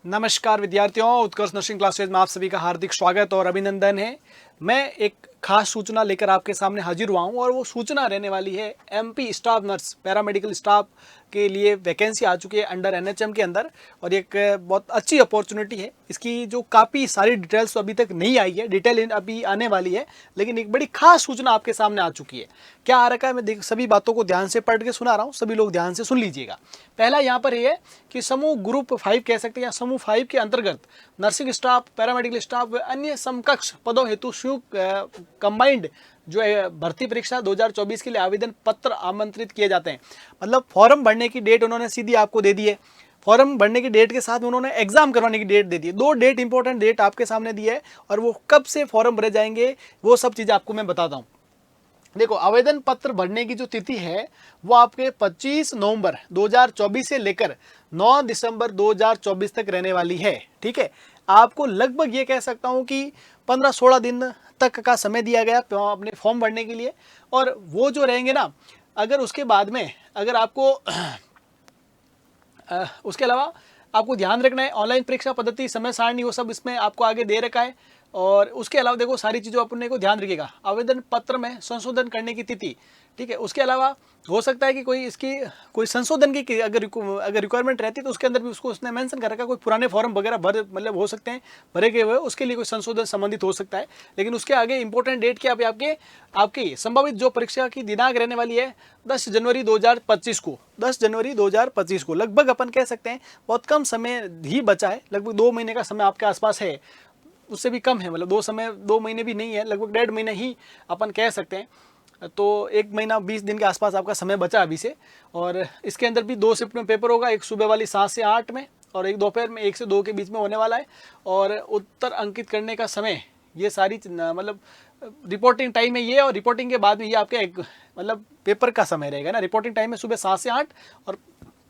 नमस्कार विद्यार्थियों, उत्कर्ष nursing classes में आप सभी का हार्दिक स्वागत और अभिनंदन है। मैं एक खास सूचना लेकर आपके सामने हाजिर हुआ हूँ और वो सूचना रहने वाली है MP staff nurse paramedical staff के लिए वैकेंसी आ चुकी है अंडर एनएचएम के अंदर और एक बहुत अच्छी अपॉर्चुनिटी है। इसकी जो काफ़ी सारी डिटेल्स तो अभी तक नहीं आई है, डिटेल अभी आने वाली है, लेकिन एक बड़ी खास सूचना आपके सामने आ चुकी है। क्या आ रखा है मैं सभी बातों को ध्यान से पढ़ के सुना रहा हूँ, सभी लोग ध्यान से सुन लीजिएगा। पहला यहाँ पर ये है कि समूह ग्रुप 5 कह सकते हैं या समूह 5 के अंतर्गत नर्सिंग स्टाफ, पैरामेडिकल स्टाफ व अन्य समकक्ष पदों हेतु कंबाइंड जो है भर्ती परीक्षा 2024 के लिए आवेदन पत्र आमंत्रित किए जाते हैं। मतलब फॉर्म भरने की डेट उन्होंने सीधी आपको दे दी है। फॉर्म भरने की डेट के साथ उन्होंने एग्जाम करवाने की डेट दे दी है। दो डेट इंपॉर्टेंट डेट आपके सामने दी है और वो कब से फॉर्म भरे जाएंगे वो सब चीज़ें आपको मैं बताता हूँ। देखो, आवेदन पत्र भरने की जो तिथि है वो आपके 25 नवंबर 2024 से लेकर 9 दिसंबर 2024 तक रहने वाली है। ठीक है, आपको लगभग ये कह सकता हूँ कि 15-16 दिन तक का समय दिया गया अपने फॉर्म भरने के लिए। और वो जो रहेंगे ना, अगर उसके बाद में अगर आपको उसके अलावा आपको ध्यान रखना है ऑनलाइन परीक्षा पद्धति, समय सारणी, वो सब इसमें आपको आगे दे रखा है। और उसके अलावा देखो सारी चीज़ों अपने को ध्यान रखिएगा। आवेदन पत्र में संशोधन करने की तिथि, ठीक है, उसके अलावा हो सकता है कि कोई इसकी कोई संशोधन की अगर रिक्वायरमेंट रहती है तो उसके अंदर भी उसको उसने मेंशन कर रखा, कोई पुराने फॉर्म वगैरह मतलब हो सकते हैं भरे गए हुए, उसके लिए कोई संशोधन संबंधित हो सकता है। लेकिन उसके आगे इंपॉर्टेंट डेट क्या आपकी संभावित जो परीक्षा की दिनांक रहने वाली है 10 जनवरी 2025 को, 10 जनवरी 2025 को। लगभग अपन कह सकते हैं बहुत कम समय ही बचा है, लगभग 2 महीने का समय आपके आसपास है, उससे भी कम है, मतलब 2 महीने भी नहीं है, लगभग 1.5 महीने ही अपन कह सकते हैं। तो 1 महीना 20 दिन के आसपास आपका समय बचा अभी से। और इसके अंदर भी 2 शिफ्ट में पेपर होगा, एक सुबह वाली 7 से 8 में और एक दोपहर में 1 से 2 के बीच में होने वाला है। और उत्तर अंकित करने का समय ये सारी मतलब रिपोर्टिंग टाइम है ये, और रिपोर्टिंग के बाद में ये आपके मतलब पेपर का समय रहेगा ना। रिपोर्टिंग टाइम है सुबह 7 से 8 और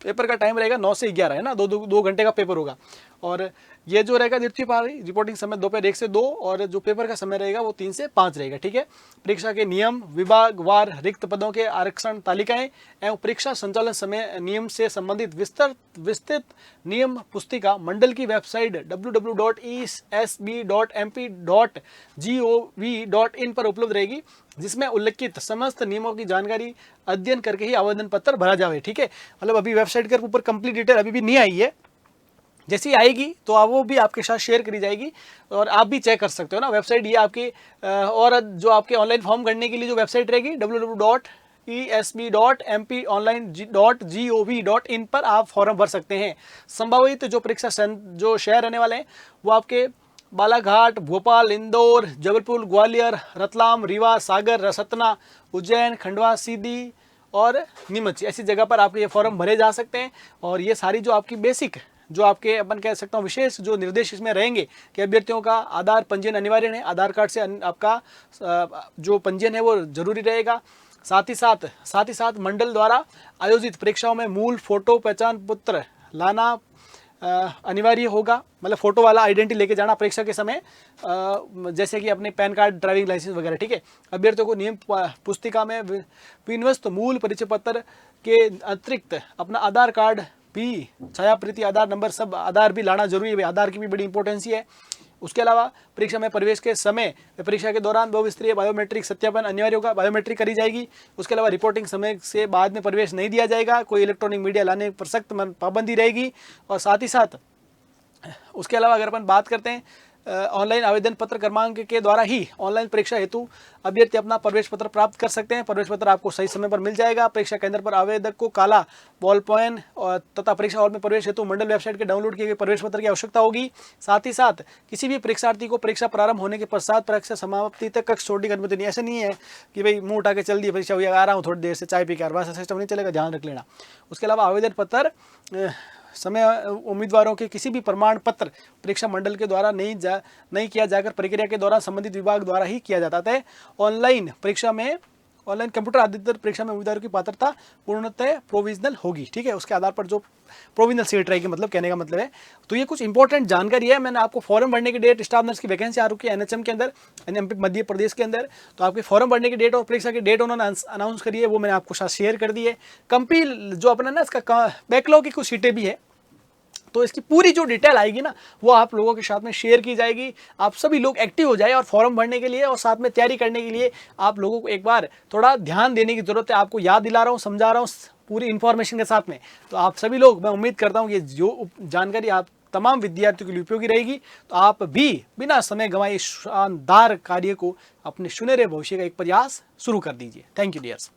पेपर का टाइम रहेगा 9 से 11 है ना, 2 घंटे का पेपर होगा। और ये जो रहेगा द्वितीय पारी रिपोर्टिंग समय दोपहर 1 से 2 और जो पेपर का समय रहेगा वो 3 से 5 रहेगा। ठीक है, परीक्षा के नियम, विभाग वार रिक्त पदों के आरक्षण तालिकाएं एवं परीक्षा संचालन समय नियम से संबंधित विस्तृत नियम पुस्तिका मंडल की वेबसाइट www.esb.mp.gov.in पर उपलब्ध रहेगी, जिसमें उल्लिखित समस्त नियमों की जानकारी अध्ययन करके ही आवेदन पत्र भरा जाए। ठीक है, मतलब अभी वेबसाइट के ऊपर कंप्लीट डिटेल अभी भी नहीं आई है, जैसी आएगी तो आप वो भी आपके साथ शेयर करी जाएगी और आप भी चेक कर सकते हो ना वेबसाइट ये आपकी। और जो आपके ऑनलाइन फॉर्म भरने के लिए जो वेबसाइट रहेगी www.esb.mp.online.gov.in पर आप फॉर्म भर सकते हैं। संभावित जो परीक्षा जो शहर रहने वाले हैं वो आपके बालाघाट, भोपाल, इंदौर, जबलपुर, ग्वालियर, रतलाम, रीवा, सागर, सतना, उज्जैन, खंडवा, सीधी और नीमच, ऐसी जगह पर आपके ये फॉर्म भरे जा सकते हैं। और ये सारी जो आपकी बेसिक जो आपके अपन कह सकता हूँ विशेष जो निर्देश इसमें रहेंगे कि अभ्यर्थियों का आधार पंजीयन अनिवार्य है, आधार कार्ड से आपका जो पंजीयन है वो जरूरी रहेगा। साथ ही साथ मंडल द्वारा आयोजित परीक्षाओं में मूल फोटो पहचान पत्र लाना अनिवार्य होगा, मतलब फोटो वाला आइडेंटिटी लेके जाना परीक्षा के समय, जैसे कि अपने पैन कार्ड, ड्राइविंग लाइसेंस वगैरह। ठीक है, अभ्यर्थियों को नियम पुस्तिका में विन्वस्त मूल परिचय पत्र के अतिरिक्त अपना आधार कार्ड भी, छायाप्रति आधार नंबर, सब आधार भी लाना जरूरी है, आधार की भी बड़ी इंपॉर्टेंस है। उसके अलावा परीक्षा में प्रवेश के समय परीक्षा के दौरान बहुस्तरीय बायोमेट्रिक सत्यापन अनिवार्य होगा, बायोमेट्रिक करी जाएगी। उसके अलावा रिपोर्टिंग समय से बाद में प्रवेश नहीं दिया जाएगा, कोई इलेक्ट्रॉनिक मीडिया लाने पर सख्त पाबंदी रहेगी। और साथ ही साथ उसके अलावा अगर अपन बात करते हैं ऑनलाइन आवेदन पत्र क्रमांक के द्वारा ही ऑनलाइन परीक्षा हेतु अभ्यर्थी अपना प्रवेश पत्र प्राप्त कर सकते हैं। प्रवेश पत्र आपको सही समय पर मिल जाएगा। परीक्षा केंद्र पर आवेदक को काला बॉल पेन और तथा परीक्षा हॉल में प्रवेश हेतु मंडल वेबसाइट के डाउनलोड किए गए प्रवेश पत्र की आवश्यकता होगी। साथ ही साथ किसी भी परीक्षार्थी को परीक्षा प्रारंभ होने के पश्चात परीक्षा समाप्ति तक कक्ष छोड़ने की अनुमति नहीं। ऐसे नहीं है कि भाई मुंह उठा के चल दिए परीक्षा हुई, आ रहा हूँ थोड़ी देर से चाय पी के, वैसा सिस्टम नहीं चलेगा, ध्यान रख लेना। उसके अलावा आवेदन पत्र समय उम्मीदवारों के किसी भी प्रमाण पत्र परीक्षा मंडल के द्वारा नहीं किया जाकर प्रक्रिया के दौरान संबंधित विभाग द्वारा ही किया जाता है। ऑनलाइन कंप्यूटर आधारित परीक्षा में उम्मीदवारों की पात्रता पूर्णतः प्रोविजनल होगी। ठीक है, उसके आधार पर जो प्रोविजनल सीट रहेगी, मतलब कहने का मतलब है। तो ये कुछ इंपॉर्टेंट जानकारी है। मैंने आपको फॉर्म भरने की डेट, स्टाफ नर्स की वैकेंसी आ रही है एनएचएम के अंदर, मध्य प्रदेश के अंदर, तो आपके फॉर्म भरने की डेट और परीक्षा की डेट उन्होंने अनाउंस करी है, वो मैंने आपको साथ शेयर कर दी है। कंपील जो अपना ना इसका बैकलॉग की कुछ सीटें भी है, तो इसकी पूरी जो डिटेल आएगी ना वो आप लोगों के साथ में शेयर की जाएगी। आप सभी लोग एक्टिव हो जाए और फॉर्म भरने के लिए और साथ में तैयारी करने के लिए आप लोगों को एक बार थोड़ा ध्यान देने की जरूरत है। आपको याद दिला रहा हूँ, समझा रहा हूँ पूरी इन्फॉर्मेशन के साथ में। तो आप सभी लोग, मैं उम्मीद करता हूँ ये जो जानकारी आप तमाम विद्यार्थियों के लिए उपयोगी रहेगी। तो आप भी बिना समय गंवाए इस शानदार कार्य को अपने सुनहरे भविष्य का एक प्रयास शुरू कर दीजिए। Thank you dears.